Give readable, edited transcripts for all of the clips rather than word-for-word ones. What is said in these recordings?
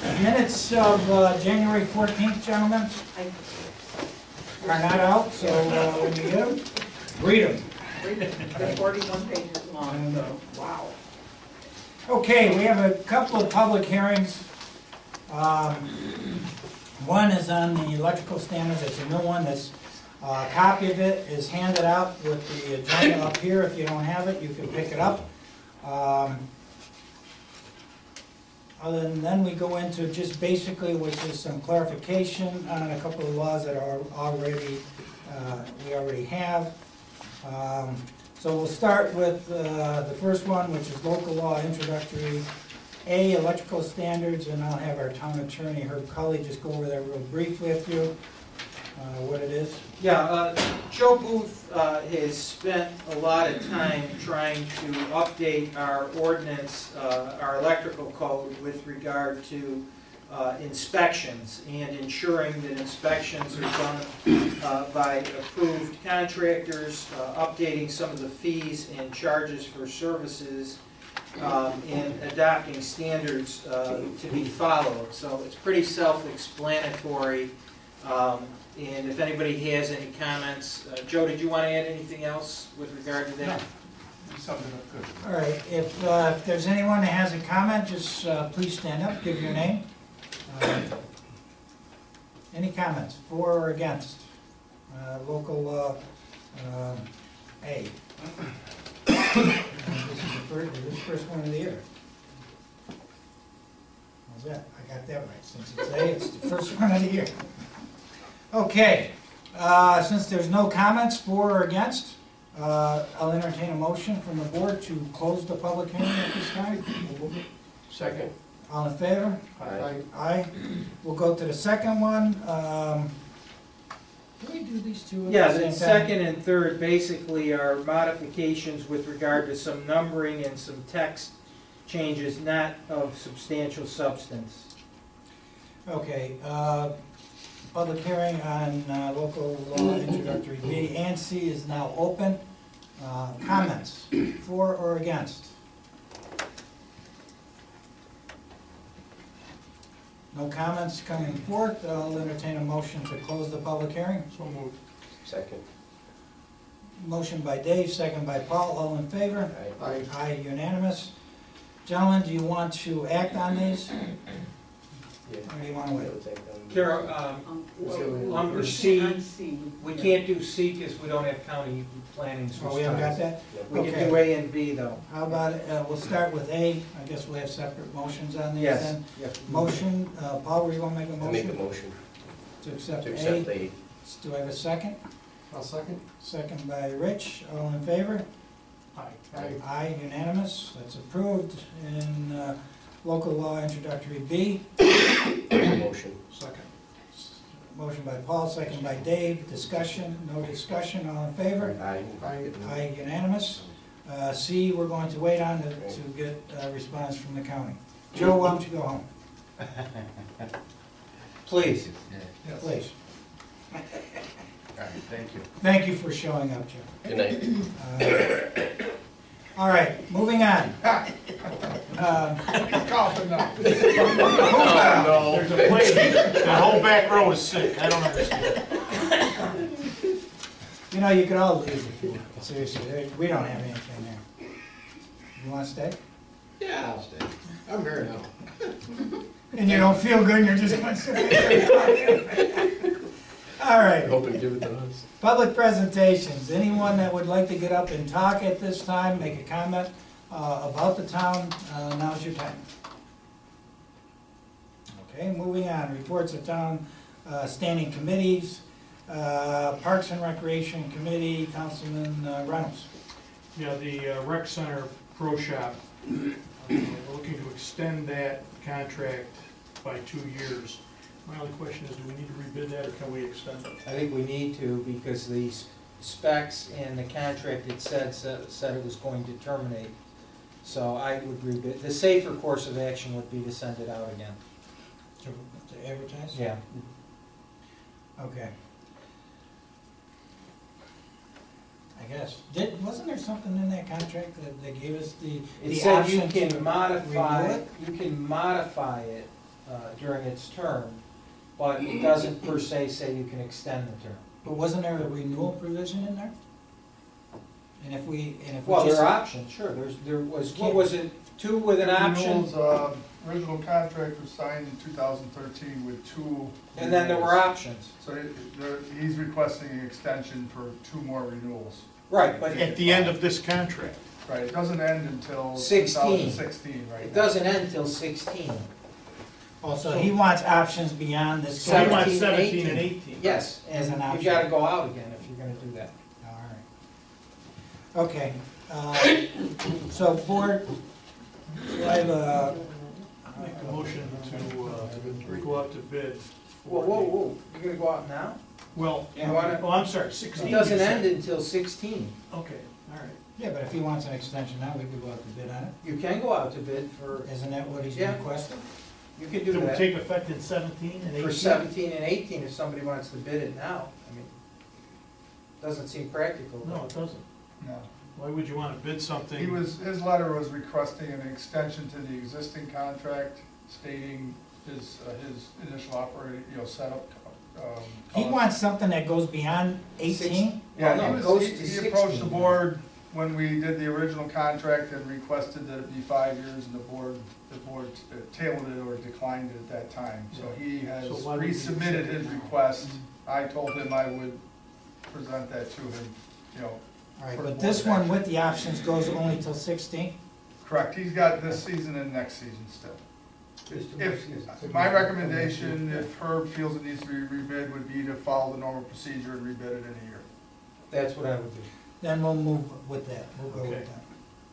Minutes of January 14th, gentlemen, are not out, so when you get them, read them. They're 41 pages long, so, wow. Okay, we have a couple of public hearings. One is on the electrical standards. It's a new one. That's a copy of it is handed out with the agenda up here. If you don't have it, you can pick it up. Other than then, we go into just basically, which is some clarification on a couple of laws that are already we already have. So we'll start with the first one, which is local law introductory A, electrical standards, and I'll have our town attorney, Herb Cully, just go over that real briefly with you, what it is. Yeah, Joe Booth has spent a lot of time trying to update our ordinance, our electrical code with regard to inspections and ensuring that inspections are done by approved contractors, updating some of the fees and charges for services, and adopting standards to be followed. So it's pretty self-explanatory. And if anybody has any comments, Joe, did you want to add anything else with regard to that? No. You summed it up good. All right, if there's anyone that has a comment, just please stand up, give your name. Any comments, for or against? Local law A. This is the first one of the year. How's that? I got that right. Since it's A, it's the first one of the year. Okay, since there's no comments for or against, I'll entertain a motion from the board to close the public hearing at this time. Second. All in favor? Aye. Aye. We'll go to the second one. Do we do these two at Yeah, the the same time? second and third basically are modifications with regard to some numbering and some text changes, not of substantial substance. Okay, public hearing on local law introductory B and C is now open. Comments, for or against? No comments coming forth. I'll entertain a motion to close the public hearing. So moved. Second. Motion by Dave, second by Paul. All in favor? Aye. Aye, unanimous. Gentlemen, do you want to act on these? Yeah. Or do you want to wait? Carol, under C, C. we can't do C because we don't have county planning. Oh, we haven't got that? We Okay. can do A and B though. How about it, we'll start with A. I guess we'll have separate motions on these Yes. then. Yes. Motion, Paul, were you gonna make a I motion? make a motion To accept to A. accept A. Do I have a second? I'll second. Second by Rich. All in favor? Aye. Aye. Aye, unanimous. That's approved. In local law introductory B. Motion. Second. Motion by Paul, second by Dave. Discussion, no discussion. All in favor? Aye. Aye. Aye, unanimous. C, we're going to wait on to get a response from the county. Joe, why don't you go home? Please. Yes. Please. All right, thank you. Thank you for showing up, Joe. Good night. All right, moving on. Coughing now. Oh, There's a place, that whole back row is sick, I don't understand. You know, you could all leave if you want. Seriously, we don't have anything there. You want to stay? Yeah, I'll stay. I'm here now. And you don't feel good, and you're just going to sit there. All right. Hope and give it to us. Public presentations. Anyone that would like to get up and talk at this time, make a comment about the town, now's your time. Okay, moving on. Reports of town standing committees. Parks and Recreation Committee, Councilman Reynolds. Yeah, the rec center pro shop, we're looking to extend that contract by 2 years. My only question is, do we need to rebid that, or can we extend it? I think we need to because the specs and the contract it said it was going to terminate. So I would rebid. The safer course of action would be to send it out again. To advertise? Yeah. Okay. I guess. Wasn't there something in that contract that they gave us It the said option you can to modify renew it? You can modify it during its term, but it doesn't per se say you can extend the term. But wasn't there a renewal provision in there? And if we Well, just. there are options, sure, there was, what was it, 2 with an option? Renewals, original contract was signed in 2013 with 2. And then there were renewals. options. So he's requesting an extension for 2 more renewals. Right, but At the end of this contract. Right, it doesn't end until 16. 2016, right? it doesn't end till 16. Also, he wants options beyond this. So he wants 17, 17 and 18. Yes, As an and option. you've gotta go out again if you're gonna do that. All right. Okay, so board, do I have a, Make a motion to go out to bid. Whoa, whoa, whoa, you're gonna go out now? Well, You wanna- oh, I'm sorry, 16. It doesn't you said. end until 16. Okay, all right. yeah, but if he wants an extension now, we could go out to bid on it. You can go out to bid for, Isn't that what he's Yeah. requesting? you can do It would that take effect in 17 and 18? for 17 and 18 if somebody wants to bid it now. I mean, doesn't seem practical. No, it doesn't. No. Why would you want to bid something? His letter was requesting an extension to the existing contract, stating his initial operating, setup. He cost. wants something that goes beyond 18? Yeah, Well, no, it he goes was, to he approached the 16. board when we did the original contract and requested that it be 5 years, and the board tabled it or declined it at that time. So he has So why would we resubmitted accept it his now? request. I told him I would present that to him, All right, For but board this one action. with the options goes only till 16? correct, he's got this season and next season still. There's two more seasons. If, my recommendation, if Herb feels it needs to be rebid, would be to follow the normal procedure and rebid it in a year. That's what I would do. Then we'll move with that, we'll go Okay. with that.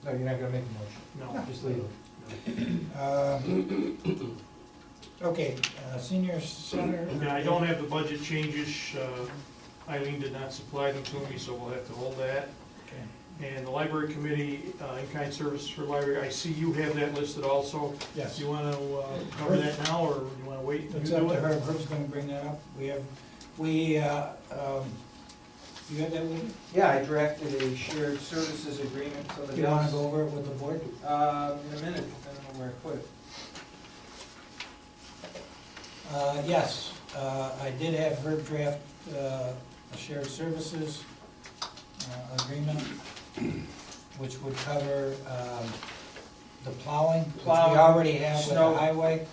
No, you're not gonna make a motion. No. Just leave it. Okay, senior center. Okay, I don't have the budget changes. Eileen did not supply them to me, so we'll have to hold that. Okay. And the library committee, in-kind services for library, I see you have that listed also. Yes. Do you want to cover that now, or you want to wait and It's you up do to it? Herb, Herb's gonna bring that up. You have that with you? Yeah, I drafted a shared services agreement, so Do the you wanna Dell's, go over it with the board? in a minute, I don't know where I put it. Yes, I did have Herb draft a shared services agreement, which would cover the plowing, which we Plowing, already have with the snow, highway.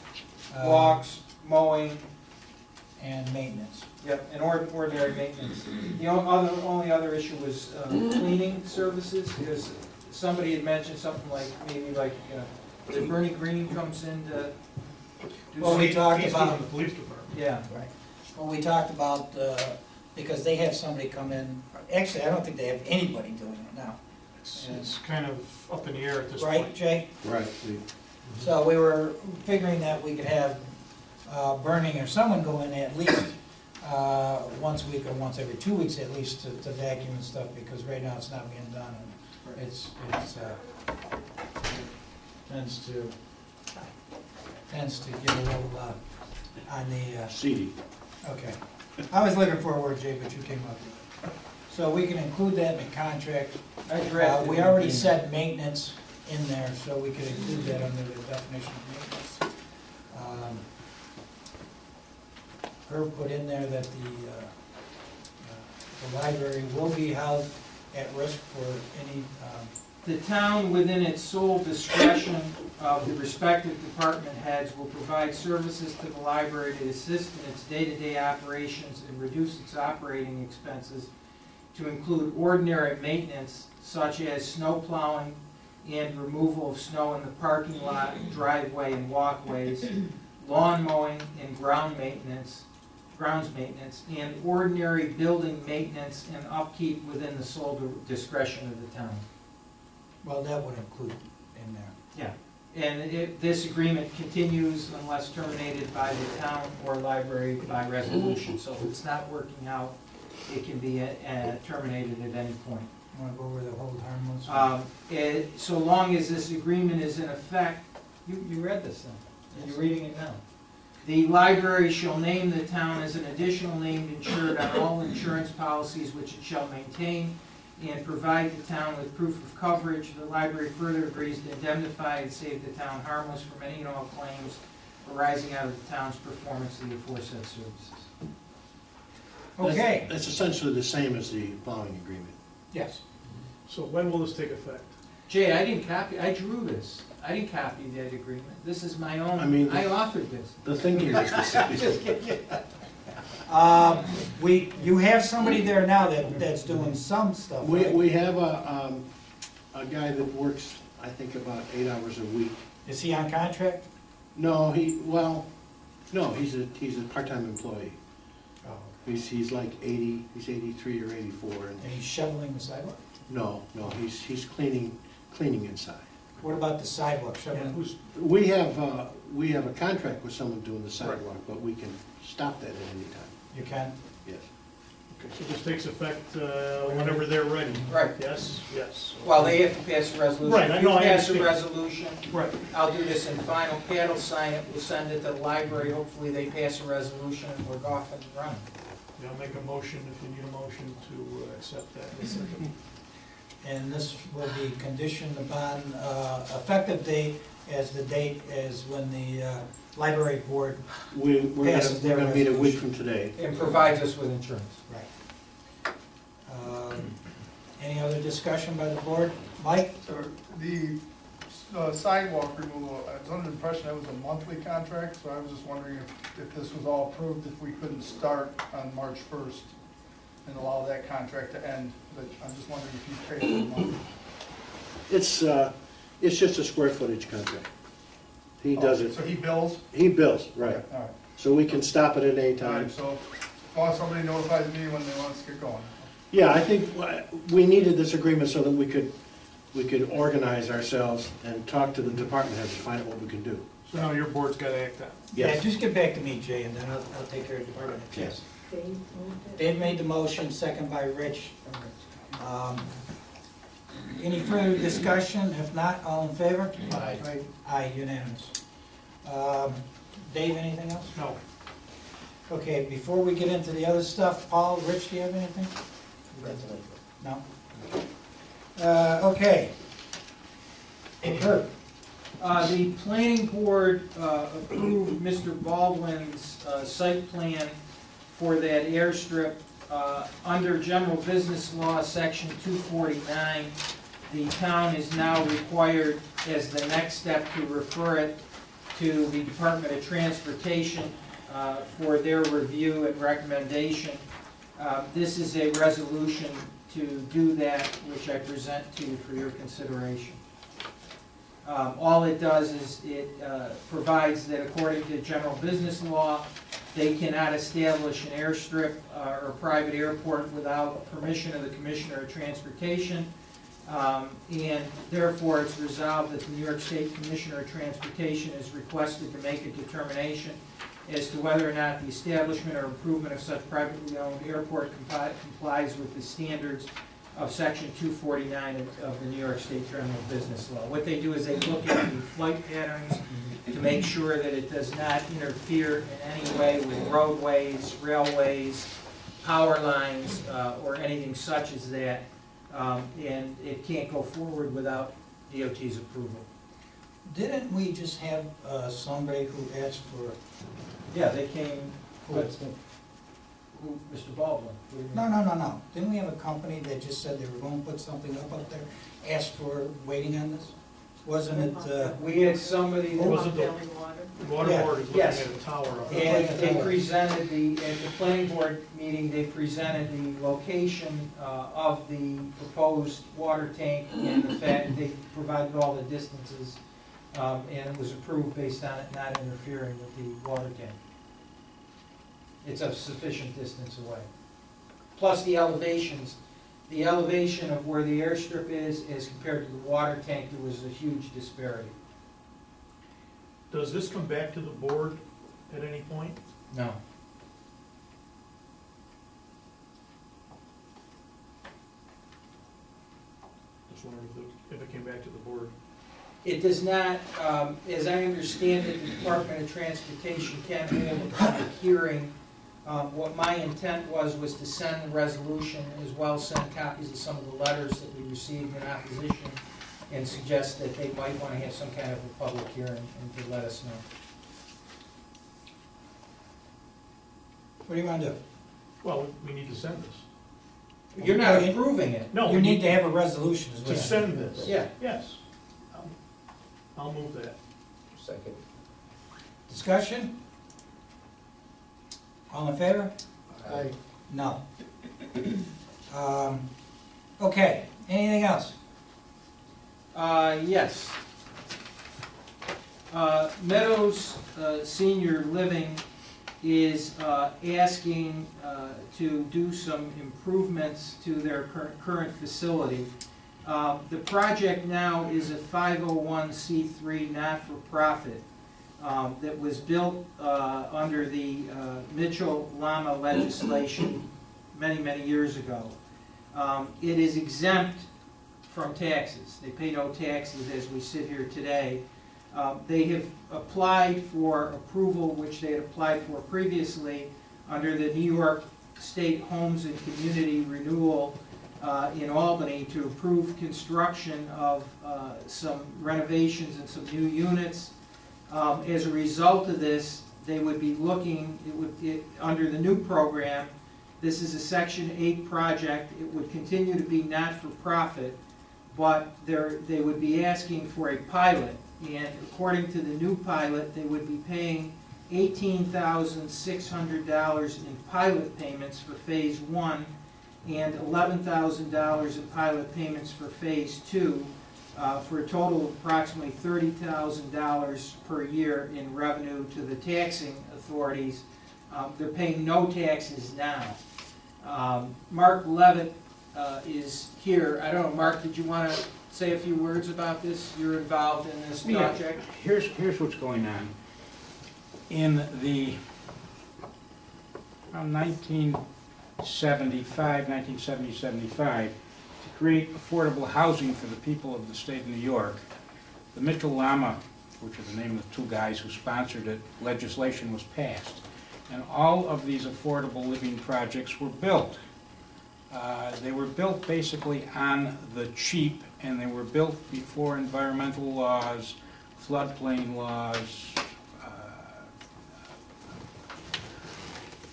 Walks, mowing, And maintenance. yep, and ordinary maintenance. The only other issue was cleaning services, because somebody had mentioned something like, maybe like, that Bernie Green comes in to do Well, some. we talked He's about- from the police department. Yeah, Right. Well, we talked about, because they have somebody come in, actually, I don't think they have anybody doing it now. It's kind of up in the air at this Right, point. Jay? Right. So we were figuring that we could have Burning or someone go in at least once a week or once every 2 weeks at least to vacuum and stuff, because right now it's not being done, and it's tends to get a little on the, Seedy. okay. I was looking for a word, Jay, but you came up with it. So we can include that in the contract. I drafted. We already said maintenance in there, so we could include that under the definition of maintenance. Herb put in there that the library will be held at risk for any, The town, within its sole discretion of the respective department heads, will provide services to the library to assist in its day-to-day operations and reduce its operating expenses to include ordinary maintenance such as snow plowing and removal of snow in the parking lot, driveway, and walkways, lawn mowing and grounds maintenance, and ordinary building maintenance and upkeep within the sole discretion of the town. well, that would include in there. Yeah, and this agreement continues unless terminated by the town or library by resolution. So if it's not working out, it can be terminated at any point. Want to go over the hold harmless? So long as this agreement is in effect, you read this then, Yes. you're reading it now. The library shall name the town as an additional named insured on all insurance policies which it shall maintain, and provide the town with proof of coverage. The library further agrees to indemnify and save the town harmless from any and all claims arising out of the town's performance of the aforesaid services. Okay, That's essentially the same as the plowing agreement. yes. So when will this take effect? Jay, I didn't copy, I drew this. I didn't copy that agreement. This is my own, I mean- I authored this. The thinking is the same. You have somebody there now that's doing some stuff, right? We have a guy that works, I think, about 8 hours a week. Is he on contract? No, he's a part-time employee. Oh. He's like 80, he's 83 or 84, and, And he's shoveling the sidewalk? no, he's cleaning inside. What about the sidewalk, shoveling? Who's, We have a contract with someone doing the sidewalk, but we can stop that at any time, You can? yes. okay, so this takes effect whenever they're ready? Right. Yes, yes. Well, they have to pass a resolution. Right, I know, I If you pass a understand. resolution, Right. I'll do this in final. Pat will sign it, we'll send it to the library, hopefully they pass a resolution and we're off and running. Yeah, I'll make a motion if you need a motion to accept that. And this will be conditioned upon effective date as the date as when the library board. We're Passes their gonna meet a week resolution. from today. And provides us with insurance. Right. Any other discussion by the board? Mike? So the sidewalk removal, I was under the impression that was a monthly contract, so I was just wondering if this was all approved, if we couldn't start on March 1st and allow that contract to end, but I'm just wondering if you paid for a month. It's just a square footage contract. He does it, So he bills? he bills, right. Okay, all right. So we can stop it at any All right, time. so as long as somebody notifies me when they want us to get going. Yeah, I think we needed this agreement so that we could organize ourselves and talk to the department heads to find out what we can do. So now your board's got to act on it. Yeah, just get back to me, Jay, and then I'll take care of the department. Yes. Dave made the motion, second by Rich. Any further discussion? If not, all in favor? Aye. Aye, unanimous. Dave, anything else? No. Okay, before we get into the other stuff, Paul, Rich, do you have anything? No? Okay. Kurt? The planning board approved Mr. Baldwin's site plan for that airstrip under general business law, section 249. The town is now required, as the next step, to refer it to the Department of Transportation for their review and recommendation. This is a resolution to do that, which I present to you for your consideration. All it does is it provides that according to general business law, they cannot establish an airstrip or a private airport without permission of the Commissioner of Transportation. And therefore, it's resolved that the New York State Commissioner of Transportation is requested to make a determination as to whether or not the establishment or improvement of such privately owned airport complies with the standards of section 249 of the New York State General Business Law. What they do is they look at the flight patterns to make sure that it does not interfere in any way with roadways, railways, power lines, or anything such as that. And it can't go forward without DOT's approval. Didn't we just have somebody who asked for? Yeah, they came, but, who, Mr. Baldwin? No. Didn't we have a company that just said they were going to put something up there, asked for waiting on this? Wasn't it, We had somebody that Was it the Building water. water Yeah. board is looking Yes. at a tower up and there? they presented at the planning board meeting, they presented the location of the proposed water tank and the fact they provided all the distances, and it was approved based on it not interfering with the water tank. It's a sufficient distance away. Plus the elevations, the elevation of where the airstrip is as compared to the water tank, there was a huge disparity. Does this come back to the board at any point? No. Just wondering if it came back to the board. It does not, as I understand it, the Department of Transportation can hold a public hearing. What my intent was to send the resolution, as well as send copies of some of the letters that we received in opposition, and suggest that they might want to have some kind of a public hearing and to let us know. What do you want to do? Well, we need to send this. You're not approving it. No, You we need to have a resolution as well. to send this. Yeah. Yes. I'll move that. Second. Discussion? All in favor? Aye. No. Okay, anything else? Yes. Meadows Senior Living is asking to do some improvements to their current facility. The project now is a 501c3 not-for-profit that was built under the Mitchell-Lama legislation many years ago. It is exempt from taxes. They pay no taxes as we sit here today. They have applied for approval, which they had applied for previously, under the New York State Homes and Community Renewal in Albany to approve construction of some renovations and some new units. As a result of this, they would be looking, under the new program, this is a Section 8 project. It would continue to be not-for-profit, but they would be asking for a pilot. And according to the new pilot, they would be paying $18,600 in pilot payments for Phase 1 and $11,000 in pilot payments for Phase 2, for a total of approximately $30,000 per year in revenue to the taxing authorities. They're paying no taxes now. Mark Levitt is here. I don't know, Mark, did you want to say a few words about this? You're involved in this project. Yeah, here's what's going on. In the around 1975, to create affordable housing for the people of the state of New York, the Mitchell-Lama, which are the name of the two guys who sponsored it, legislation was passed. And all of these affordable living projects were built. They were built basically on the cheap, and they were built before environmental laws, floodplain laws,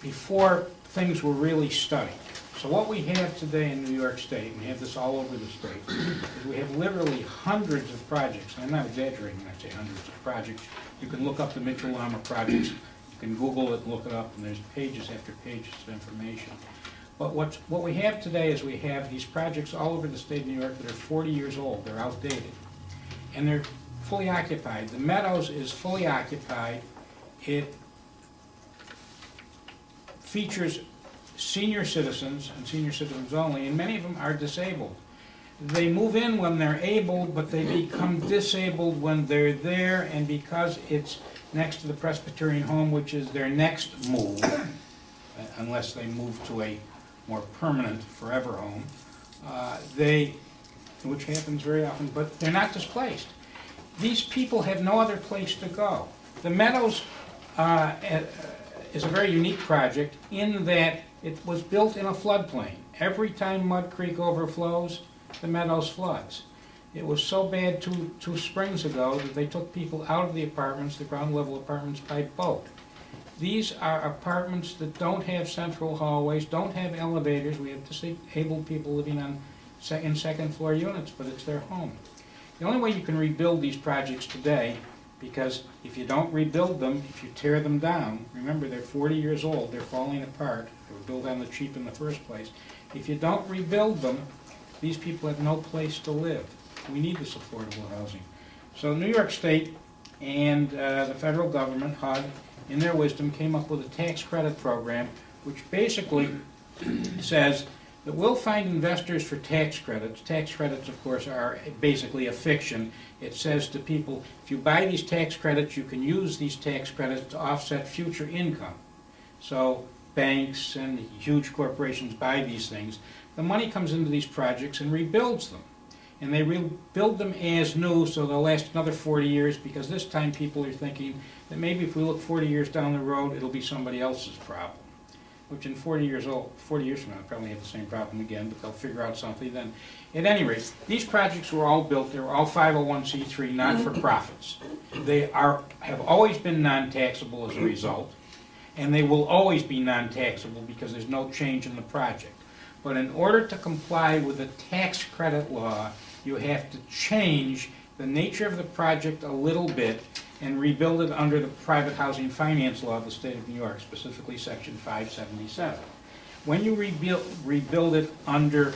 before things were really studied. So what we have today in New York State, and we have this all over the state, is we have literally hundreds of projects, and I'm not exaggerating when I say hundreds of projects. You can look up the Mitchell-Lama projects, you can Google it and look it up, and there's pages after pages of information. But what we have today is we have these projects all over the state of New York that are 40 years old. They're outdated. And they're fully occupied. The Meadows is fully occupied. It features senior citizens and senior citizens only, and many of them are disabled. They move in when they're able, but they become disabled when they're there, and because it's next to the Presbyterian home, which is their next move, unless they move to a more permanent, forever home, which happens very often, but they're not displaced. These people have no other place to go. The Meadows is a very unique project in that it was built in a floodplain. Every time Mud Creek overflows, the Meadows floods. It was so bad two springs ago that they took people out of the apartments, the ground level apartments, by boat. These are apartments that don't have central hallways, don't have elevators. We have disabled people living in second floor units, but it's their home. The only way you can rebuild these projects today, because if you don't rebuild them, if you tear them down, remember they're 40 years old, they're falling apart, they were built on the cheap in the first place. If you don't rebuild them, these people have no place to live. We need this affordable housing. So New York State and the federal government, HUD, in their wisdom, came up with a tax credit program which basically says that we'll find investors for tax credits. Tax credits, of course, are basically a fiction. It says to people, if you buy these tax credits, you can use these tax credits to offset future income. So banks and huge corporations buy these things. The money comes into these projects and rebuilds them. And they rebuild them as new, so they'll last another 40 years, because this time people are thinking that maybe if we look 40 years down the road, it'll be somebody else's problem. Which in 40 years from now, they'll probably have the same problem again, but they'll figure out something then. At any rate, these projects were all built, they were all 501c3 not-for-profits. They have always been non-taxable as a result. and they will always be non-taxable because there's no change in the project. But in order to comply with the tax credit law, you have to change the nature of the project a little bit and rebuild it under the private housing finance law of the state of New York, specifically section 577. When you rebuild it under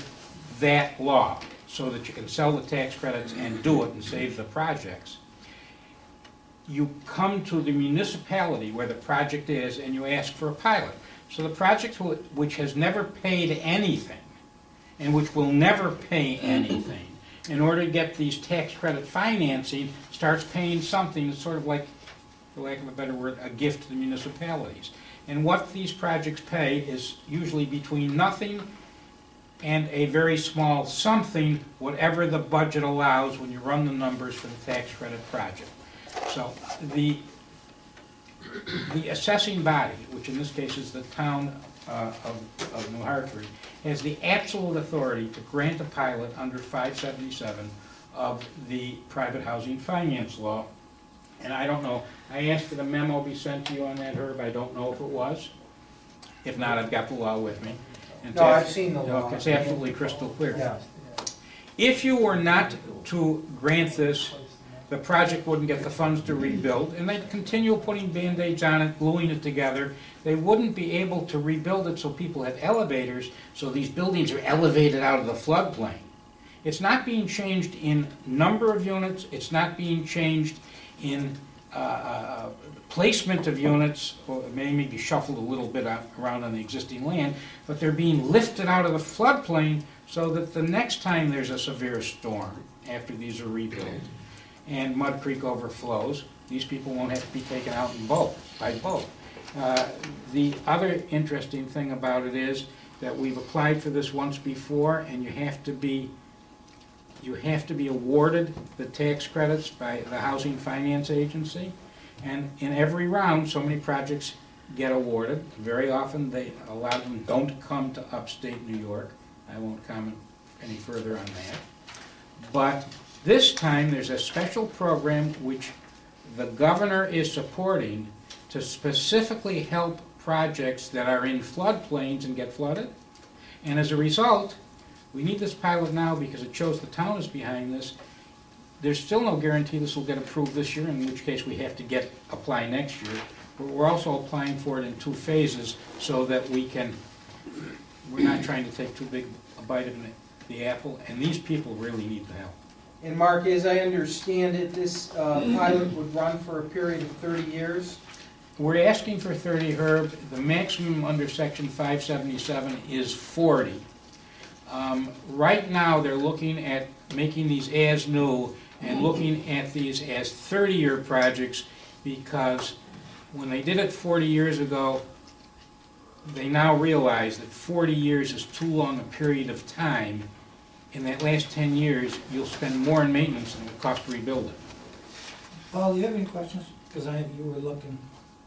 that law, so that you can sell the tax credits and do it and save the projects, you come to the municipality where the project is and you ask for a pilot. So the project which has never paid anything and which will never pay anything, in order to get these tax credit financing, starts paying something that's sort of like, for lack of a better word, a gift to the municipalities. And what these projects pay is usually between nothing and a very small something, whatever the budget allows when you run the numbers for the tax credit project. So the assessing body, which in this case is the town of New Hartford, has the absolute authority to grant a pilot under 577 of the private housing finance law. And I don't know, I asked that a memo be sent to you on that, Herb. I don't know if it was. If not, I've got the law with me. And No, I've seen the law. It's absolutely crystal clear. Yeah. If you were not to grant this, the project wouldn't get the funds to rebuild, and they'd continue putting Band-Aids on it, gluing it together. They wouldn't be able to rebuild it so people have elevators, so these buildings are elevated out of the floodplain. It's not being changed in number of units, it's not being changed in placement of units, or maybe shuffled a little bit around on the existing land, but they're being lifted out of the floodplain so that the next time there's a severe storm, after these are rebuilt, and Mud Creek overflows, these people won't have to be taken out by boat. The other interesting thing about it is that we've applied for this once before, and you have to be awarded the tax credits by the Housing Finance Agency. And in every round, so many projects get awarded. Very often, a lot of them don't come to upstate New York. I won't comment any further on that. But this time, there's a special program which the governor is supporting to specifically help projects that are in floodplains and get flooded. And as a result, we need this pilot now because it shows the town is behind this. There's still no guarantee this will get approved this year, in which case we have to apply next year. But we're also applying for it in 2 phases so that we're not trying to take too big a bite of the apple, and these people really need the help. And Mark, as I understand it, this pilot would run for a period of 30 years? We're asking for 30, Herb. The maximum under section 577 is 40. Right now, they're looking at making these as new and looking at these as 30-year projects, because when they did it 40 years ago, they now realize that 40 years is too long a period of time. In that last 10 years, you'll spend more in maintenance than it will cost to rebuild it. Paul, do you have any questions? Because you were looking.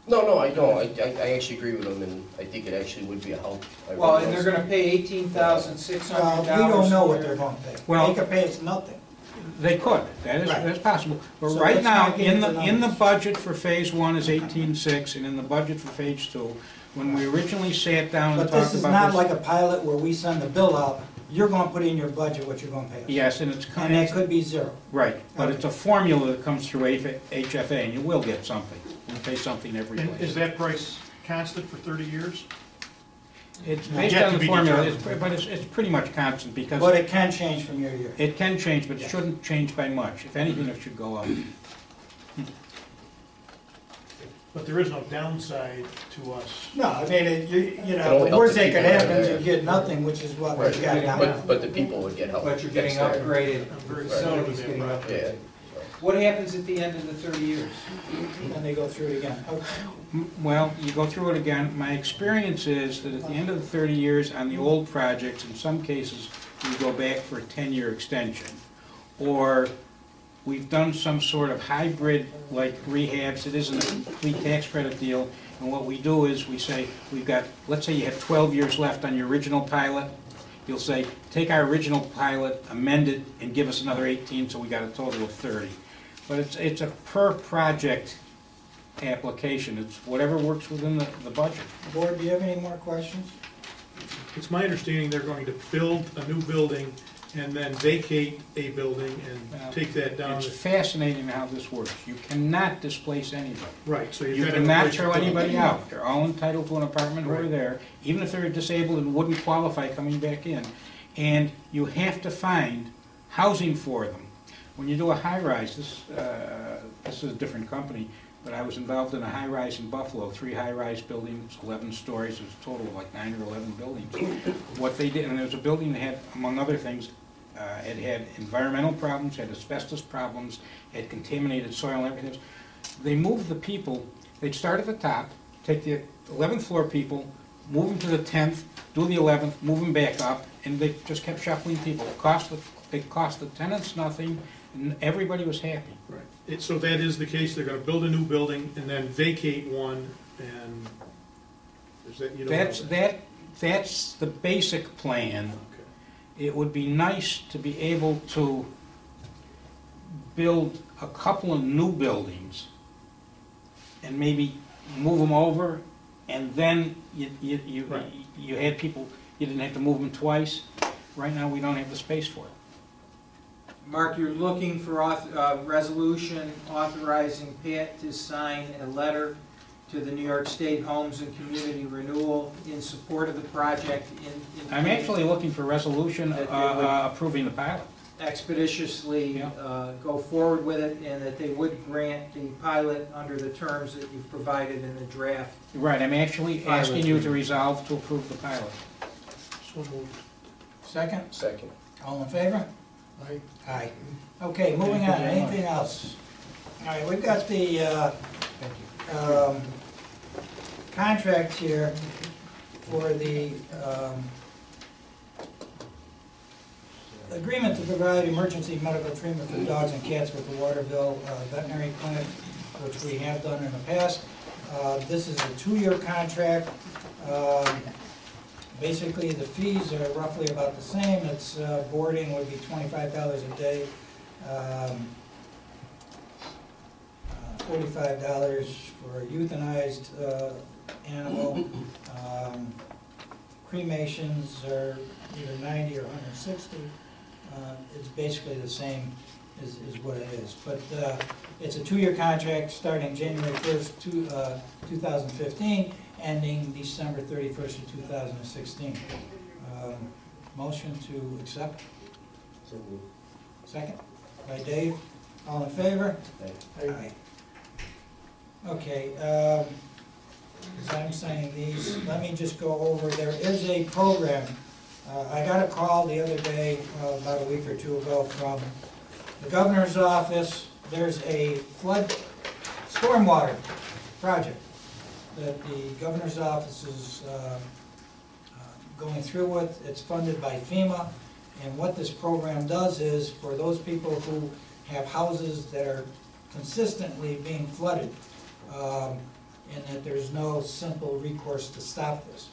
No, I don't. I actually agree with them, and I think it actually would be a help. Well, and they're going to pay $18,600. We don't know what they're going to pay. Well, they could pay us nothing. They could. That's possible. But so right now, in the budget for phase 1 is 18.6, and in the budget for phase 2, when we originally sat down and talked about this. But this is not like a pilot where we send the bill out. You're going to put in your budget what you're going to pay us. Yes, and it's and it could be 0. Right, but it's a formula that comes through HFA, and you will get something. You'll pay something every And place. is that price constant for 30 years? It's based on the formula, but it's pretty much constant because. But it can change from year to year. It can change, but it shouldn't change by much. If anything, it should go up. But there is no downside to us. No, I mean, you know, the worst that could happen is you get nothing, which is what we got now. But the people would get help. But you're getting upgraded. Very Facilities soon. getting upgraded. Yeah. What happens at the end of the 30 years? And they go through it again. Okay. Well, you go through it again. My experience is that at the end of the 30 years on the old projects, in some cases, we go back for a 10-year extension. Or we've done some sort of hybrid, like rehabs. It isn't a complete tax credit deal. And what we do is we say, we've got, let's say you have 12 years left on your original pilot. You'll say, take our original pilot, amend it, and give us another 18, so we got a total of 30. But it's a per project application. It's whatever works within the budget. Board, do you have any more questions? It's my understanding they're going to build a new building and then vacate a building and take that down. It's fascinating how this works. You cannot displace anybody. Right, so you've You got to. cannot throw anybody out. They're all entitled to an apartment over Right. there, even if they're disabled and wouldn't qualify coming back in. And you have to find housing for them. When you do a high-rise, this is a different company, but I was involved in a high-rise in Buffalo, 3 high-rise buildings, 11 stories, it was a total of like 9 or 11 buildings. What they did, and there was a building that had, among other things, it had environmental problems, had asbestos problems, had contaminated soil and everything. They moved the people, they'd start at the top, take the 11th floor people, move them to the 10th, do the 11th, move them back up, and they just kept shuffling people. It cost the tenants nothing, and everybody was happy. Right, so that is the case, they're gonna build a new building and then vacate one, and is that, you don't know? That's the basic plan. Okay. It would be nice to be able to build a couple of new buildings and maybe move them over, and then Right. you had people, you didn't have to move them twice. Right now, we don't have the space for it. Mark, you're looking for resolution authorizing Pat to sign a letter to the New York State Homes and Community Renewal in support of the project. I'm actually looking for resolution That they would- approving the pilot. Expeditiously go forward with it, and that they would grant the pilot under the terms that you've provided in the draft. Right, I'm actually Pilot. asking you to resolve to approve the pilot. So moved. Second? Second. All in favor? Aye. Aye. Okay, moving on, anything else? All right, we've got the contract here for the agreement to provide emergency medical treatment for dogs and cats with the Waterville Veterinary Clinic, which we have done in the past. This is a 2-year contract. Basically, the fees are roughly about the same. It's boarding would be $25 a day, $45 for a euthanized animal. Cremations are either 90 or 160. It's basically the same is what it is. But it's a 2-year contract starting January 1st, 2015, ending December 31st of 2016. Motion to accept? So moved. Second? By Dave. All in favor? Aye. Aye. Okay, as I'm signing these, let me just go over, there is a program. I got a call the other day, about a week or two ago, from the governor's office. There's a flood stormwater project that the governor's office is going through with. It's funded by FEMA, and what this program does is, for those people who have houses that are consistently being flooded, and that there's no simple recourse to stop this,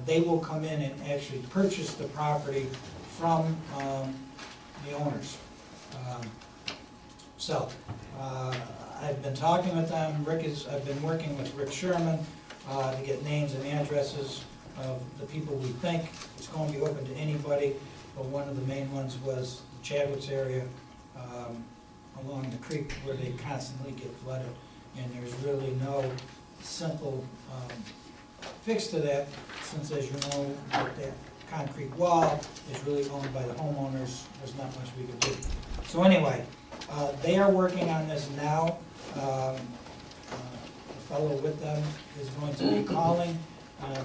they will come in and actually purchase the property from the owners. I've been talking with them. I've been working with Rick Sherman to get names and addresses of the people we think. It's going to be open to anybody, but one of the main ones was the Chadwick's area along the creek where they constantly get flooded. And there's really no simple fix to that, since, as you know, that concrete wall is really owned by the homeowners. There's not much we can do. So anyway, they are working on this now. The fellow with them is going to be calling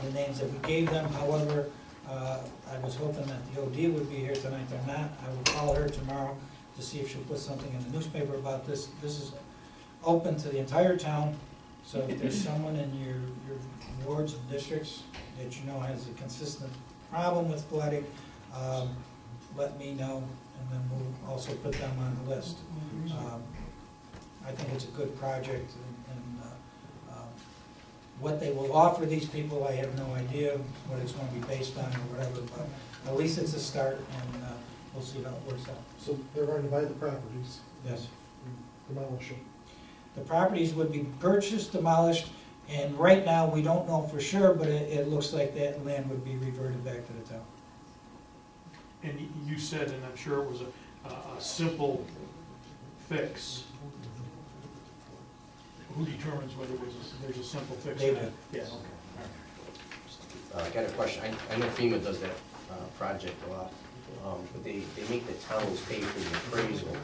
the names that we gave them. However, I was hoping that the OD would be here tonight. They're not. I will call her tomorrow to see if she'll put something in the newspaper about this. This is open to the entire town, so if there's someone in your wards and districts that you know has a consistent problem with flooding, let me know, and then we'll also put them on the list. I think it's a good project, and what they will offer these people, I have no idea what it's going to be based on or whatever, but at least it's a start, and we'll see how it works out. So they're going to buy the properties, Yes. demolish them. The properties would be purchased, demolished, and right now, we don't know for sure, but it looks like that land would be reverted back to the town. And you said, and I'm sure it was a simple fix. Who determines whether there's a simple fix? They do. Yeah, okay. I got a question. I know FEMA does that project a lot, but they make the towns pay for the appraisal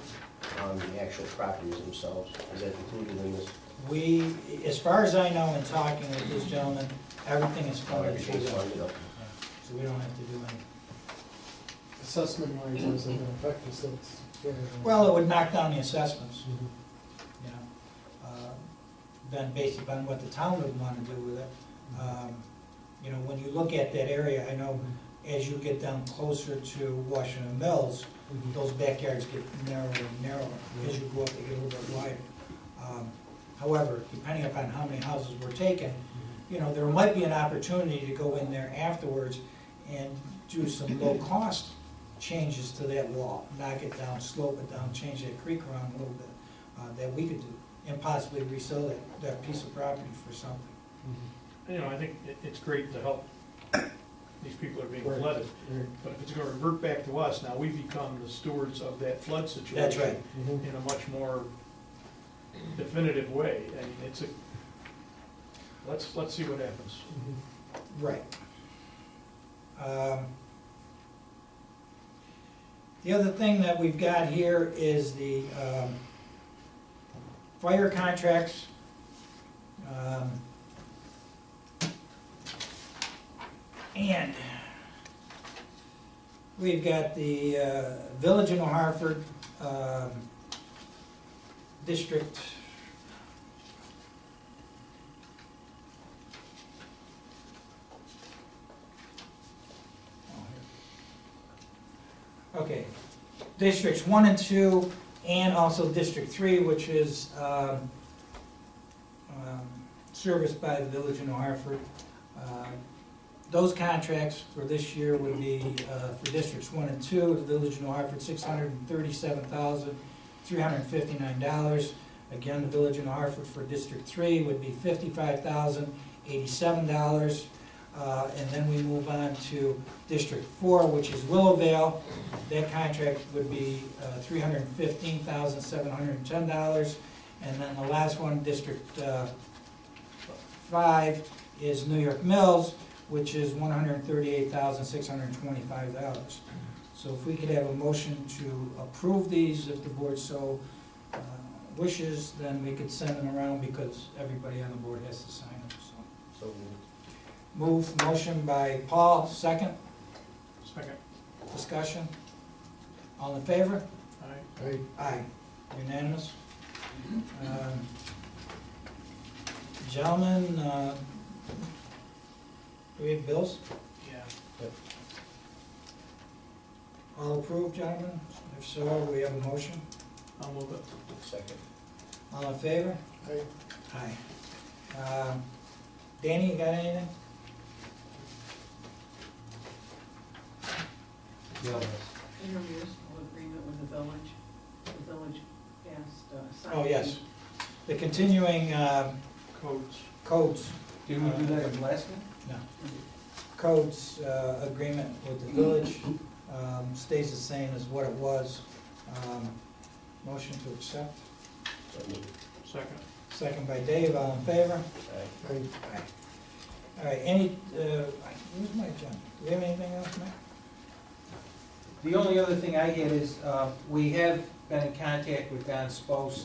on the actual properties themselves. Is that included in this? We, as far as I know, in talking with this gentleman, everything is funded through Everything's them. funded up. Yeah, so we don't have to do anything. Assessment wise, does it affect us? Well, it would knock down the assessments, you know, then based upon what the town would want to do with it. You know, when you look at that area, I know as you get down closer to Washington Mills, those backyards get narrower and narrower. As you go up, they get a little bit wider. However, depending upon how many houses were taken, you know, there might be an opportunity to go in there afterwards and do some low-cost changes to that wall, knock it down, slope it down, change that creek around a little bit, that we could do, and possibly resell that piece of property for something. You know, I think it's great to help these people are being Right. flooded, but if it's gonna revert back to us, now we become the stewards of that flood situation. That's right. In a much more definitive way. I mean, it's a, let's see what happens. Right. The other thing that we've got here is the fire contracts. And we've got the Village of New Hartford District. Okay, Districts 1 and 2, and also District 3, which is serviced by the Village of New Hartford. Those contracts for this year would be, for Districts 1 and 2, the Village of New Hartford, $637,359. Again, the Village of New Hartford for District 3 would be $55,087. And then we move on to District 4, which is Willowvale. That contract would be $315,710. And then the last one, District 5, is New York Mills, which is $138,625. So if we could have a motion to approve these, if the board so wishes, then we could send them around because everybody on the board has to sign them, so. So Motion by Paul, second, Second. discussion. All in favor? Aye. Aye. Unanimous. Gentlemen, do we have bills? Yeah. All approved, gentlemen? If so, we have a motion. I'll move it. second. All in favor? Aye. Aye. Danny, you got anything? Intermunicipal agreement with the village passed, signed. Oh, yes. The continuing Codes. codes. Did we do that in last one? No. Codes agreement with the village stays the same as what it was. Motion to accept. So moved. Second. Second by Dave, all in favor? Aye. Aye. All right, where's my agenda? Do we have anything else, Matt? The only other thing I had is, we have been in contact with Don Spost,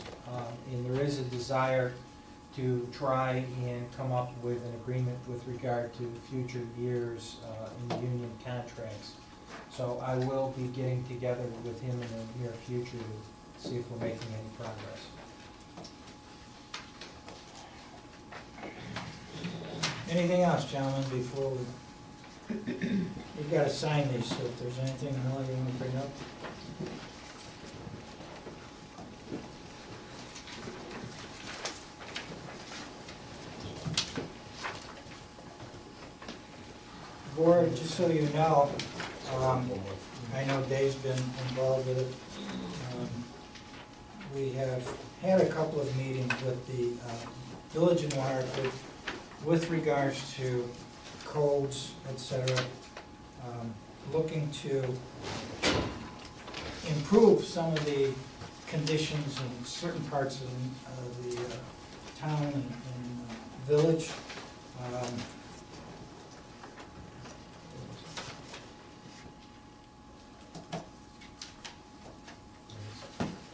and there is a desire to try and come up with an agreement with regard to future years in the union contracts. So I will be getting together with him in the near future to see if we're making any progress. Anything else, gentlemen, before we, we've got to sign these, so if there's anything more you want to bring up? Board, just so you know, I know Dave's been involved with it. we have had a couple of meetings with the village in Hartford with regards to codes, et cetera, looking to improve some of the conditions in certain parts of the town and village.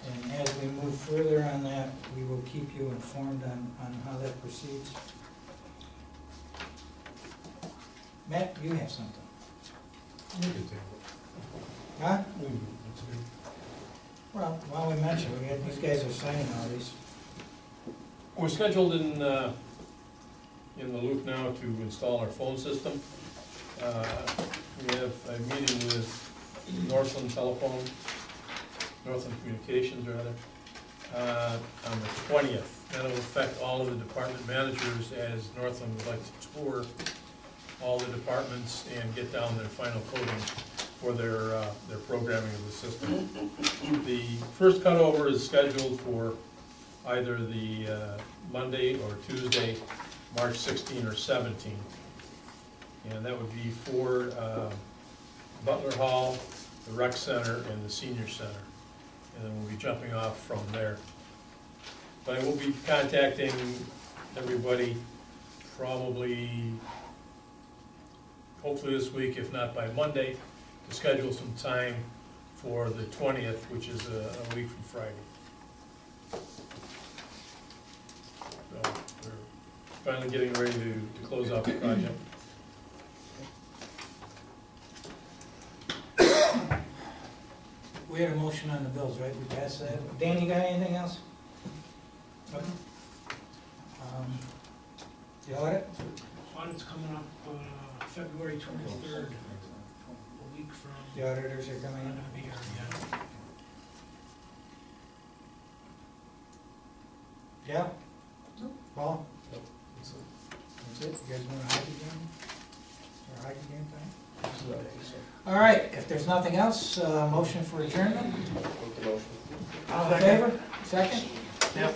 And as we move further on that, we will keep you informed on how that proceeds. Matt, you have something? Huh? Well, while we mention, these guys are signing all these. We're scheduled in the loop now to install our phone system. We have a meeting with Northland Communications rather, on the 20th. That'll affect all of the department managers as Northland would like to tour all the departments and get down their final coding for their programming of the system. The first cutover is scheduled for either the Monday or Tuesday, March 16 or 17. And that would be for Butler Hall, the Rec Center, and the Senior Center. And then we'll be jumping off from there. But I will be contacting everybody probably, hopefully this week, if not by Monday, to schedule some time for the 20th, which is a week from Friday. So we're finally getting ready to close out the project. We had a motion on the bills, right? We passed that. Dan, you got anything else? Okay. The audit? Audit's coming up February 23rd, a week from. The auditors are coming in? Be here, yeah. Yeah? Paul? That's it? You guys want a hockey game? Or a hockey game time? All right, if there's nothing else, motion for adjournment? Make the motion. All in favor? Second? Yep.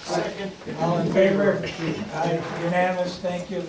Second. All in favor? Aye, unanimous, thank you.